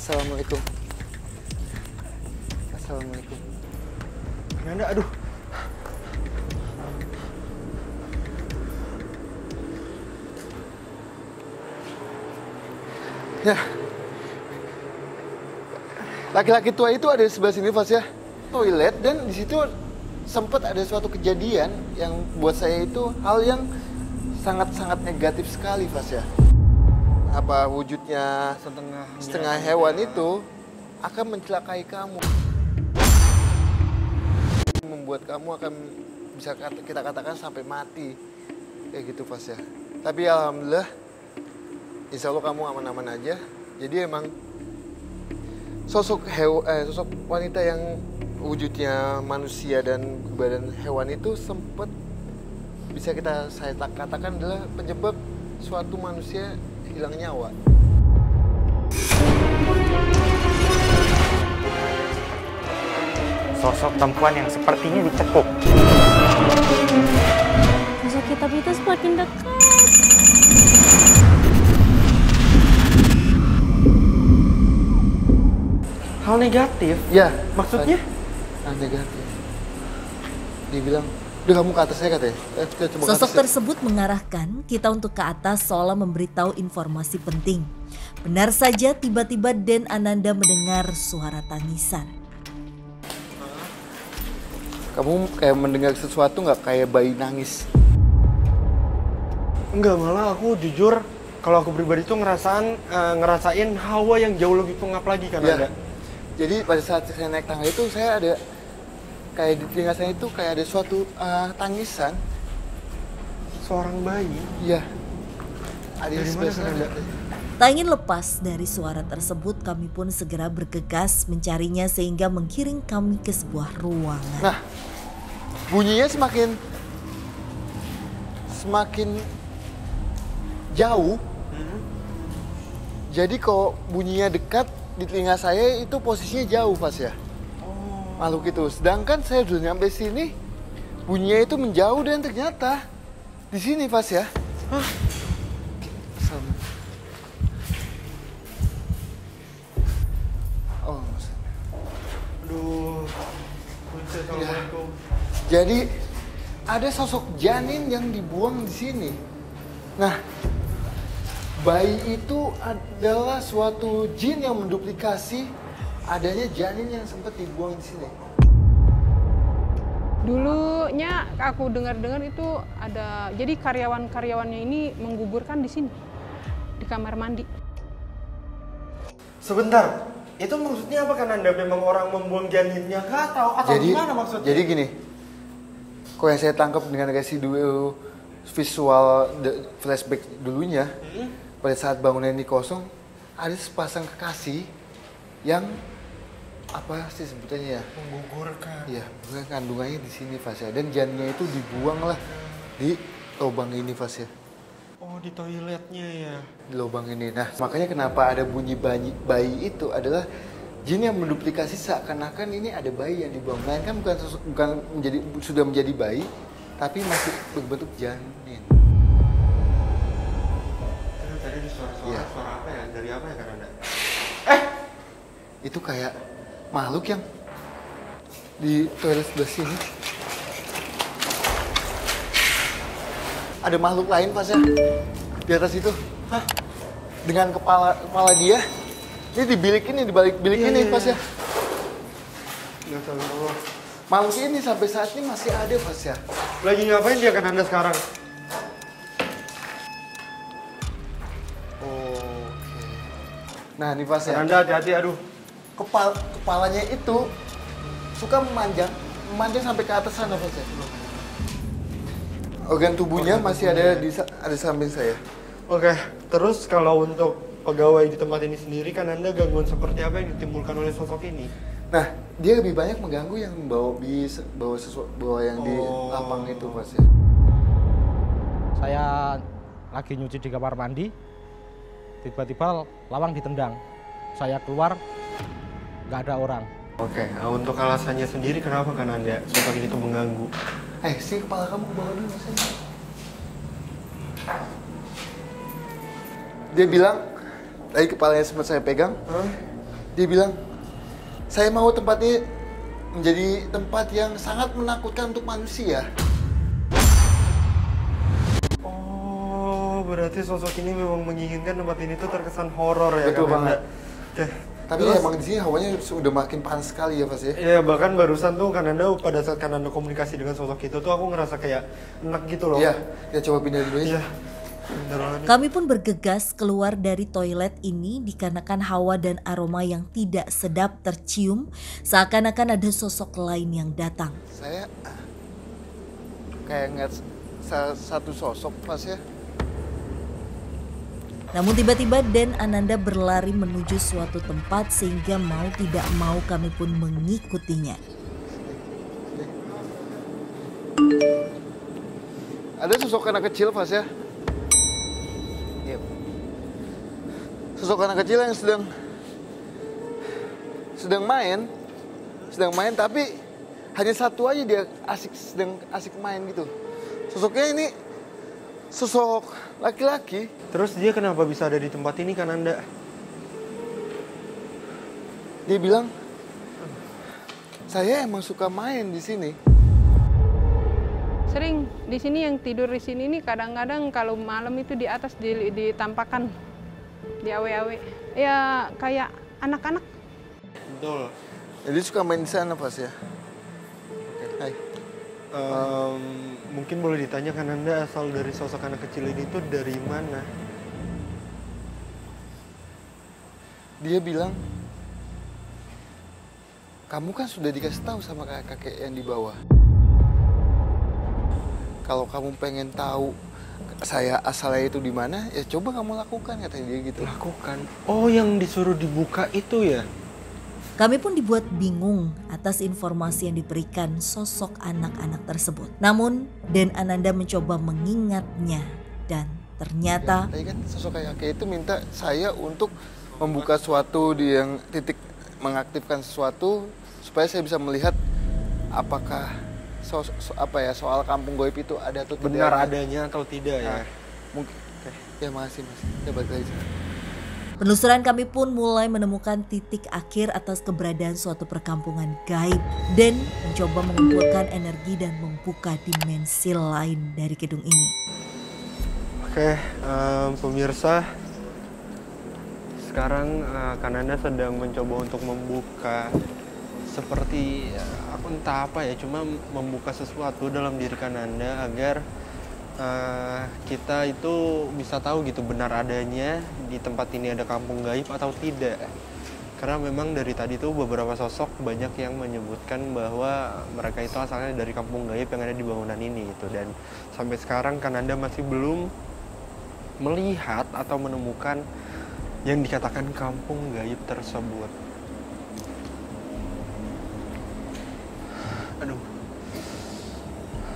Assalamualaikum. Assalamualaikum. Nanda, aduh. Ya. Laki-laki tua itu ada di sebelah sini, Fas ya. Toilet, dan di situ sempat ada suatu kejadian yang buat saya itu hal yang sangat-sangat negatif sekali, Fas ya. Apa wujudnya setengah hewan itu akan mencelakai kamu. Membuat kamu akan bisa kita katakan sampai mati. Kayak gitu, Fas ya. Tapi alhamdulillah insya Allah kamu aman-aman aja. Jadi emang sosok wanita yang wujudnya manusia dan badan hewan itu sempat bisa saya katakan adalah penyebab suatu manusia hilang nyawa. Sosok perempuan yang sepertinya dicekuk. Sosok kitab itu semakin dekat. Hal negatif? Ya, maksudnya? Hal negatif. Dia bilang, udah kamu ke atas saya katanya. Coba Sosok tersebut mengarahkan kita untuk ke atas seolah memberitahu informasi penting. Benar saja tiba-tiba Den Ananda mendengar suara tangisan. Kamu kayak mendengar sesuatu nggak kayak bayi nangis? Enggak, malah aku jujur kalau aku pribadi tuh ngerasain hawa yang jauh lebih pengap lagi kan ya. Anda. Jadi pada saat saya naik tangga itu saya ada kayak di telinga saya itu kayak ada suatu tangisan Seorang bayi? Iya. Ada di Dari sebelah mana, sana. Anda? Tak ingin lepas dari suara tersebut, kami pun segera bergegas mencarinya sehingga menggiring kami ke sebuah ruangan. Nah, bunyinya semakin jauh. Jadi kalau bunyinya dekat di telinga saya itu posisinya jauh, Fas ya. Makhluk itu. Sedangkan saya sudah nyampe sini, bunyinya itu menjauh dan ternyata di sini, Fas ya. Hah? Oh, Aduh. Assalamualaikum. jadi ada sosok janin yang dibuang di sini. Nah, bayi itu adalah suatu jin yang menduplikasi adanya janin yang sempat dibuang di sini. Dulunya aku dengar-dengar itu ada, jadi karyawan-karyawannya ini menggugurkan di sini, di kamar mandi. Sebentar, itu maksudnya apa kan Anda? Memang orang membuang janinnya kah atau gimana maksudnya? Jadi gini, kok yang saya tangkap dengan residu visual flashback dulunya, pada saat bangunan ini kosong, ada sepasang kekasih yang apa sih sebutannya ya? Menggugurkan. Iya, kandungannya di sini, Fas ya. Dan janinnya itu dibuang lah di lubang ini, Fas ya. Oh, di toiletnya ya. Di lubang ini. Nah, makanya kenapa ada bunyi bayi itu adalah jin yang menduplikasi seakan-akan ini ada bayi yang dibuang. Melainkan bukan sudah menjadi bayi, tapi masih berbentuk janin. Tadi ada suara apa ya? Dari apa ya kan Anda? Itu kayak makhluk yang di toilet sebelah sini. Ada makhluk lain, Pas ya, di atas itu. Hah? Dengan kepala dia. Ini di bilik ini, di balik bilik ini, Pas ya. Ya Allah. Makhluk ini sampai saat ini masih ada, Pas ya. Lagi ngapain dia kan Anda sekarang? Oke. Nah, nih Pas ya. Anda hati-hati, aduh. Kepalanya itu suka memanjang sampai ke atas sana, Pas ya. Organ tubuhnya masih ada di samping saya. Oke, terus kalau untuk pegawai di tempat ini sendiri kan Anda gangguan seperti apa yang ditimbulkan oleh sosok ini? Nah, dia lebih banyak mengganggu yang bawa bis, bawa yang di lapang itu, Mas ya. Saya lagi nyuci di kamar mandi, tiba-tiba lawang ditendang. Saya keluar, nggak ada orang. Oke, nah untuk alasannya sendiri kenapa kan Anda sosok ini tuh mengganggu? Si kepala kamu ke bawah dulu, Mas. Dia bilang, tadi kepalanya sempat saya pegang, Dia bilang, saya mau tempat ini menjadi tempat yang sangat menakutkan untuk manusia. Oh, berarti sosok ini memang menginginkan tempat ini tuh terkesan horor ya. Betul Kak Nanda? banget. Oke. Tapi Terus- emang di sini hawanya sudah makin panas sekali ya Mas ya. Iya, bahkan barusan tuh Kananda pada saat Kananda komunikasi dengan sosok itu tuh aku ngerasa kayak enak gitu loh. Iya, kita coba pindah dulu ya. Iya. Bener banget. Kami pun bergegas keluar dari toilet ini dikarenakan hawa dan aroma yang tidak sedap tercium, seakan-akan ada sosok lain yang datang. Saya kayak ngeliat satu sosok Mas ya. Namun tiba-tiba Den Ananda berlari menuju suatu tempat sehingga mau tidak mau kami pun mengikutinya. Ada sosok anak kecil Mas ya. Iya. Sosok anak kecil yang sedang main tapi hanya satu aja dia sedang asik main gitu. Sosoknya ini sosok laki-laki. Terus dia kenapa bisa ada di tempat ini Kananda? Dia bilang, saya emang suka main di sini. Sering di sini yang tidur di sini nih kadang-kadang kalau malam itu di atas ditampakkan di awe-awe. Ya kayak anak-anak. Betul. Jadi suka main di sana Pas ya. Hai. Mungkin boleh ditanya Kananda asal dari sosok anak kecil ini tuh dari mana? Dia bilang, kamu kan sudah dikasih tahu sama kakek yang di bawah. Kalau kamu pengen tahu saya asalnya itu di mana, ya coba kamu lakukan, katanya dia gitu. Lakukan. Oh, yang disuruh dibuka itu ya? Kami pun dibuat bingung atas informasi yang diberikan sosok anak-anak tersebut. Namun Den Ananda mencoba mengingatnya dan ternyata Tadi kan sosok kakek itu minta saya untuk membuka suatu di yang titik mengaktifkan sesuatu supaya saya bisa melihat apakah soal kampung goib itu ada atau tidak. Benar adanya atau tidak ya? Mungkin. Ya makasih Mas. Ya balik lagi. penelusuran kami pun mulai menemukan titik akhir atas keberadaan suatu perkampungan gaib dan mencoba mengumpulkan energi dan membuka dimensi lain dari gedung ini. Oke, pemirsa, sekarang Kananda sedang mencoba untuk membuka seperti aku entah apa ya, cuma membuka sesuatu dalam diri Kananda agar kita itu bisa tahu gitu benar adanya di tempat ini ada kampung gaib atau tidak. Karena memang dari tadi tuh beberapa sosok banyak yang menyebutkan bahwa mereka itu asalnya dari kampung gaib yang ada di bangunan ini gitu. Dan sampai sekarang Kananda masih belum melihat atau menemukan yang dikatakan kampung gaib tersebut. Aduh.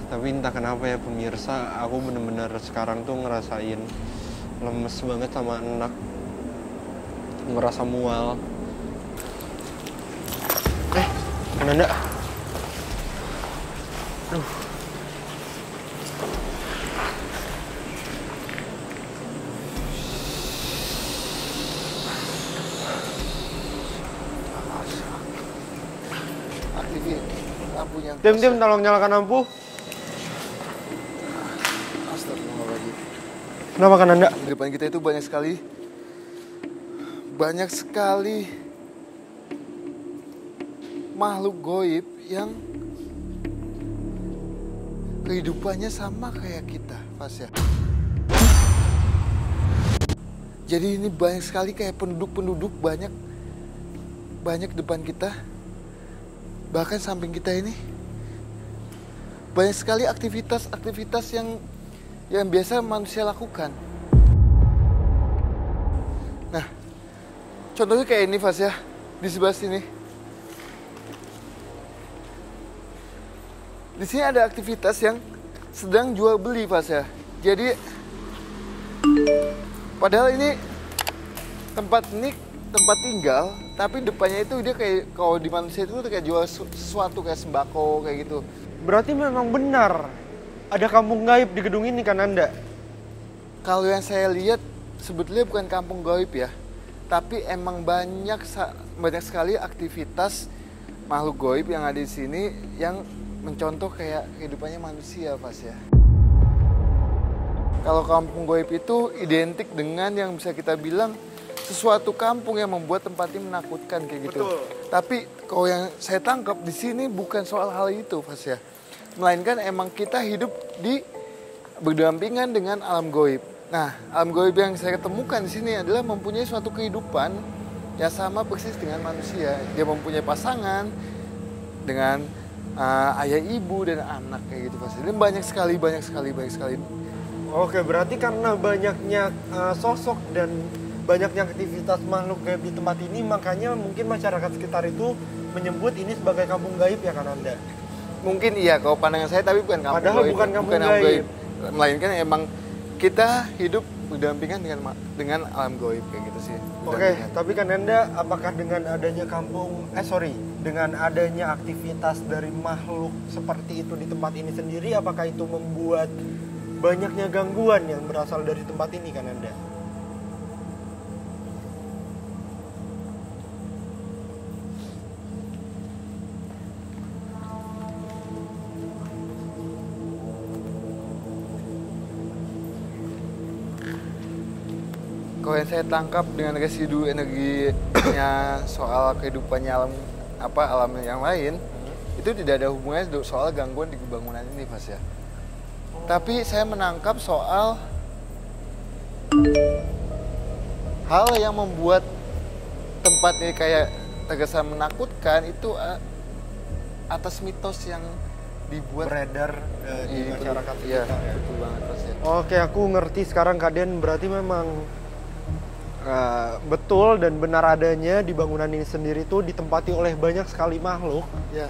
Tapi entah kenapa ya pemirsa, aku bener-bener sekarang tuh ngerasain lemes banget sama enak. Ngerasa mual. Kananda. Aduh. Aktifin lampunya. Tim, tolong nyalakan lampu. Astagfirullahaladzim. Kenapa Kananda? Di depan kita itu banyak sekali makhluk goib yang kehidupannya sama kayak kita, Fasya. Jadi ini banyak sekali kayak penduduk banyak depan kita. Bahkan samping kita ini banyak sekali aktivitas yang biasa manusia lakukan. Nah, contohnya kayak ini Fas ya, di sebelah sini. Di sini ada aktivitas yang sedang jual beli Fas ya. Jadi, padahal ini tempat tinggal, tapi depannya itu dia kayak kalau di manusia itu kayak jual sesuatu kayak sembako kayak gitu. Berarti memang benar ada kampung gaib di gedung ini Kananda. Kalau yang saya lihat sebetulnya bukan kampung gaib ya, Tapi emang banyak sekali aktivitas makhluk goib yang ada di sini yang mencontoh kayak kehidupannya manusia, Pas ya. Kalau kampung goib itu identik dengan yang bisa kita bilang sesuatu kampung yang membuat tempat ini menakutkan kayak gitu. Betul. Tapi kalau yang saya tangkap di sini bukan soal hal itu, Pas ya. Melainkan emang kita hidup berdampingan dengan alam goib. Nah, alam goib yang saya ketemukan di sini adalah mempunyai suatu kehidupan yang sama persis dengan manusia. Dia mempunyai pasangan dengan ayah, ibu, dan anak kayak gitu, Pas. Dan banyak sekali. Oke, berarti karena banyaknya sosok dan banyaknya aktivitas makhluk gaib di tempat ini, makanya mungkin masyarakat sekitar itu menyebut ini sebagai kampung gaib ya kan Anda? Mungkin iya, kalau pandangan saya, tapi bukan kampung Padahal goib. bukan kampung gaib. Melainkan emang kita hidup berdampingan dengan alam goib kayak gitu sih. Oke, tapi kan Anda apakah dengan adanya dengan adanya aktivitas dari makhluk seperti itu di tempat ini sendiri, apakah itu membuat banyaknya gangguan yang berasal dari tempat ini kan Anda? Kalau yang saya tangkap dengan residu energinya soal kehidupannya alam yang lain, itu tidak ada hubungannya soal gangguan di bangunan ini, Mas ya. Tapi saya menangkap soal hal yang membuat tempat ini kayak terkesan menakutkan itu atas mitos yang dibuat Beredar di masyarakat iya, sekitar ya. betul banget, Mas ya. Oke, aku ngerti sekarang keadaan berarti memang betul dan benar adanya di bangunan ini sendiri tuh ditempati oleh banyak sekali makhluk. Ya.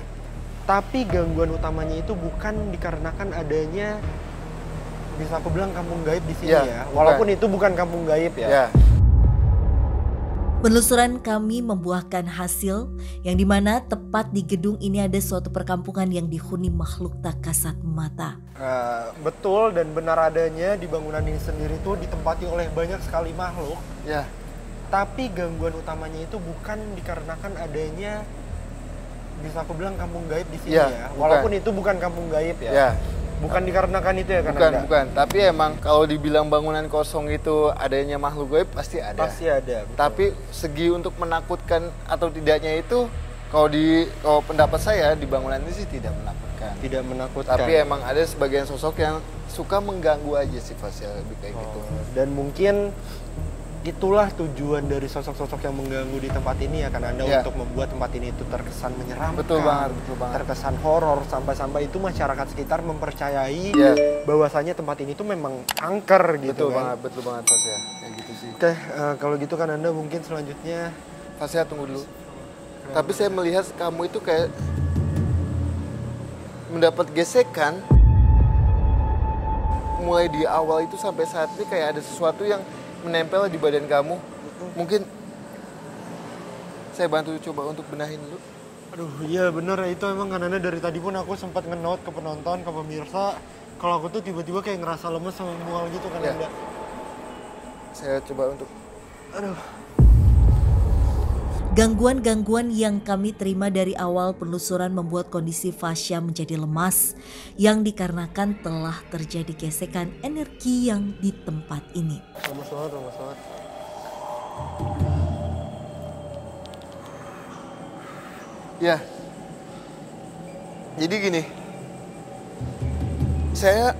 Tapi gangguan utamanya itu bukan dikarenakan adanya, bisa aku bilang kampung gaib di sini Ya, ya. bukan. Walaupun itu bukan kampung gaib ya. Ya. Penelusuran kami membuahkan hasil yang dimana tepat di gedung ini ada suatu perkampungan yang dihuni makhluk tak kasat mata. Betul dan benar adanya di bangunan ini sendiri tuh ditempati oleh banyak sekali makhluk. Ya. Tapi gangguan utamanya itu bukan dikarenakan adanya, bisa aku bilang kampung gaib di sini Ya, ya. bukan. Walaupun itu bukan kampung gaib ya. Ya. Bukan dikarenakan itu ya kan Anda? Bukan. Tapi emang kalau dibilang bangunan kosong itu adanya makhluk gaib pasti ada. Pasti ada. Betul. Tapi segi untuk menakutkan atau tidaknya itu kalau pendapat saya di bangunan ini sih tidak menakutkan. Tidak menakutkan. Tapi emang ada sebagian sosok yang suka mengganggu aja sih, Fasil, lebih kayak gitu. Dan mungkin itulah tujuan dari sosok-sosok yang mengganggu di tempat ini ya kan Anda, Ya. untuk membuat tempat ini itu terkesan menyeramkan. Betul banget. Terkesan horor sampai-sampai itu masyarakat sekitar mempercayai Ya. bahwasanya tempat ini tuh memang angker gitu kan. Betul banget Fasil. Kayak gitu sih. Oke, kalau gitu kan Anda mungkin selanjutnya Fasil tunggu dulu. Tapi saya melihat kamu itu kayak mendapat gesekan mulai di awal itu sampai saat ini, kayak ada sesuatu yang menempel di badan kamu. Mungkin saya bantu coba untuk benahin dulu. aduh iya bener ya, itu emang kan Anda dari tadi pun aku sempat nge-note ke penonton, ke pemirsa, kalau aku tuh tiba-tiba kayak ngerasa lemes sama mual gitu kan Ya. Anda. Saya coba untuk Gangguan-gangguan yang kami terima dari awal penelusuran membuat kondisi Fasya menjadi lemas yang dikarenakan telah terjadi gesekan energi yang di tempat ini. Lemes banget. ya. Jadi gini. Saya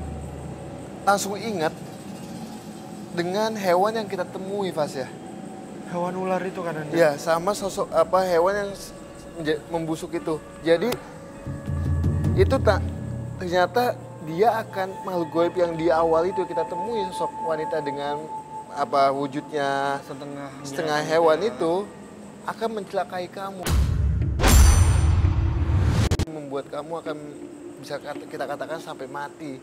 langsung ingat dengan hewan yang kita temui, Fas ya. Hewan ular itu kan Anda? Ya, sama sosok hewan yang membusuk itu. Jadi itu ternyata dia akan makhluk gaib yang di awal itu kita temui, sosok wanita dengan wujudnya setengah hewan itu akan mencelakai kamu. Membuat kamu akan bisa kita katakan sampai mati.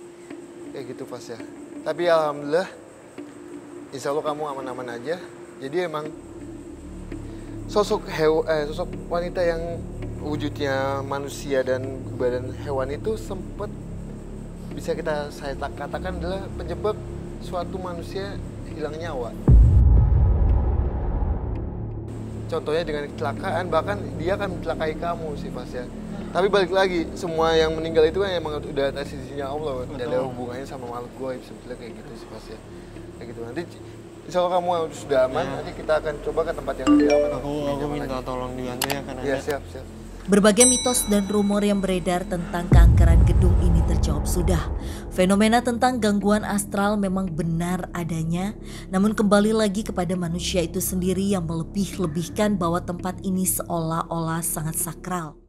Kayak gitu, Fas ya. Tapi alhamdulillah insya Allah kamu aman-aman aja. Jadi emang sosok wanita yang wujudnya manusia dan badan hewan itu sempat bisa saya katakan adalah penyebab suatu manusia hilang nyawa. contohnya dengan kecelakaan, bahkan dia akan mencelakai kamu sih Mas ya. Tapi balik lagi, semua yang meninggal itu kan emang udah atas izinnya Allah, tidak ada hubungannya sama makhluk gaib sebetulnya kayak gitu sih Mas ya. Kayak gitu. Nanti insya Allah kamu sudah aman, nanti kita akan coba ke tempat yang lebih aman. Aku minta tolong dibantu ya kan. Iya, siap. Berbagai mitos dan rumor yang beredar tentang keangkeran gedung ini terjawab sudah. Fenomena tentang gangguan astral memang benar adanya, namun kembali lagi kepada manusia itu sendiri yang melebih-lebihkan bahwa tempat ini seolah-olah sangat sakral.